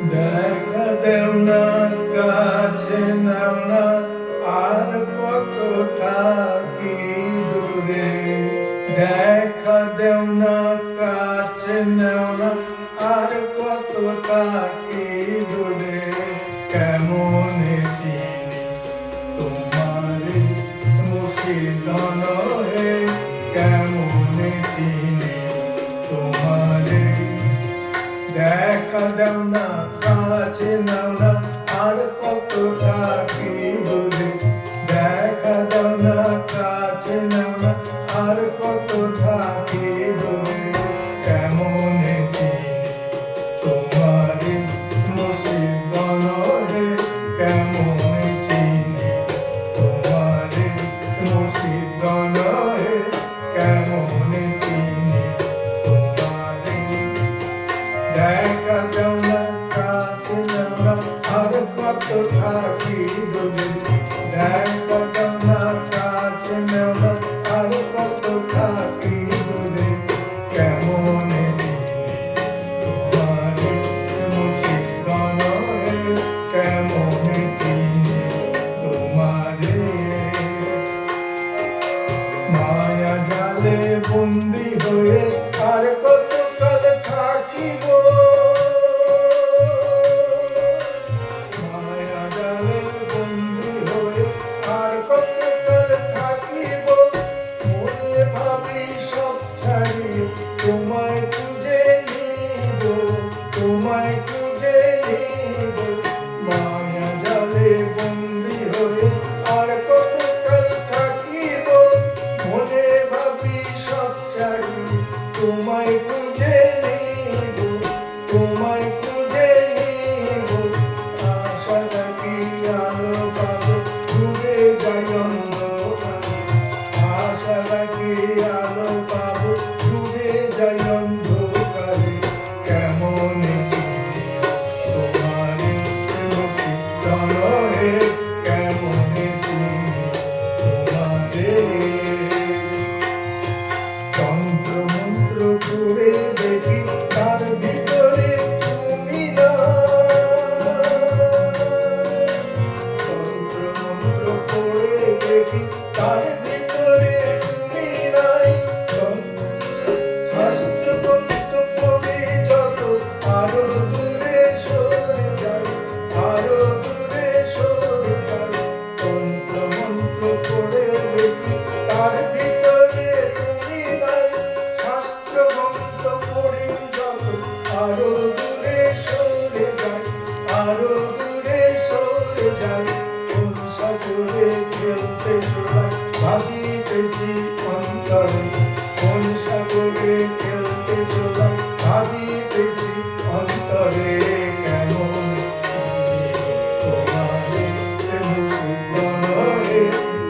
দেখা দেও না, কাছে নাও না, আর কত থাকি দূরে। দেখা দেও না, কাছে নাও না, আর কত থাকি দূরে। কেমনে চিনি তোমারে মুর্শিদান হে, কেমনে চিনি তোমারে। দেখা দাও না, কাছে নাও না, আর কত থাকি দূরে। দেখা দাও না, কাছে নাও না, আর কত থাকি দূরে। কেমনে চিনি তোমারে মুর্শিদান হে, কেমনে চিনি তোমারে মুর্শিদান হে, কেমনে চিনি তোমারে। দেখা দাও না, কাছে নাও না, আর কত থাকি দূরে। দেখা দাও না, কাছে নাও না, আর কত থাকি দূরে। কেমনে চিনি তোমারে মুর্শিদান হে, কেমনে চিনি তোমারে। মায়া জালে বন্দি হয়ে আর কত কাল থাকিব। মায়া জালে বন্দি হয়ে আর কত কাল থাকিব। মনে ভাবি সব ছাড়িয়ে তোমায় খুঁজে নিব, তোমায় খুঁজে নিব। মায়া জালে বন্দি হয়ে আর কত কাল থাকিব। মনে ভাবি সব ছাড়িয়ে তোমায় খুঁজে নিব, তোমায় খুঁজে নিব। আশা থাকি আলো পাবো, ডুবে যাই অন্ধকারে। আশা থাকি আলো পাবো, ডুবে যাই অন্ধকারে। কেমনে চিনি তোমারে মুর্শিদান হে, কেমনে চিনি তোমারে। তন্ত্র মন্ত্র করে দেখি তার ভিতরে তুমি না। তন্ত্র মন্ত্র করে দেখি তার ভিতরে তুমি নাই। শাস্ত্র গ্রন্থ পড়ে যত আরো দূরে সরে যাই, আরো দূরে সরে যাই। তন্ত্র মন্ত্র পড়ে দেখি তার ভিতরে তুমি নাই। শাস্ত্র গ্রন্থ পড়ে যত আরো দূরে সরে যাই, আরো দূরে সরে যাই। কোন সাগরে খেলতে চলাই ভাবিতেছি অন্তরে। কোন সাগরে খেলতে চলাই ভাবিতেছি অন্তরে। কেমনে চিনি তোমারে মুর্শিদান হে,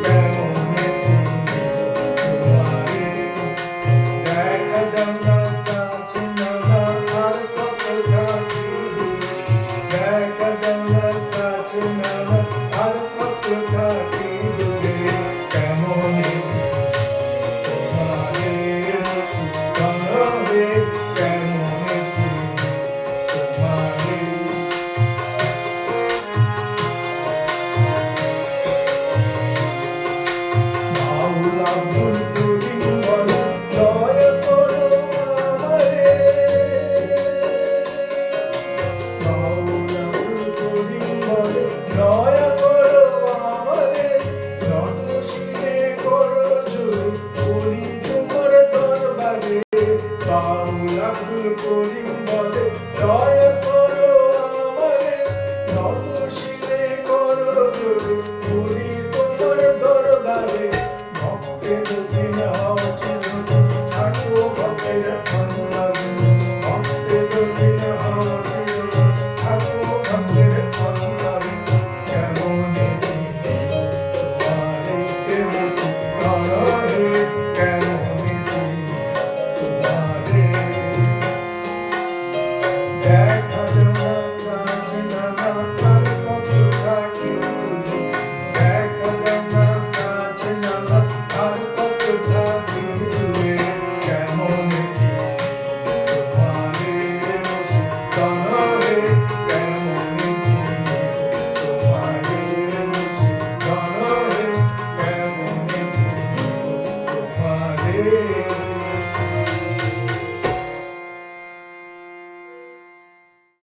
কেমনে চিনি তোমারে। দেখা দাও না, কাছে নাও না, আর কত থাকি দূরে। দেখা দাও না, কাছে নাও না, আর কত থাকি দূরে। কেমনে চিনি তোমারে মুর্শিদান হে, কেমনে চিনি তোমারে। বাউল আব্দুল করিম বলে, দয়া করো আমারে। বাউল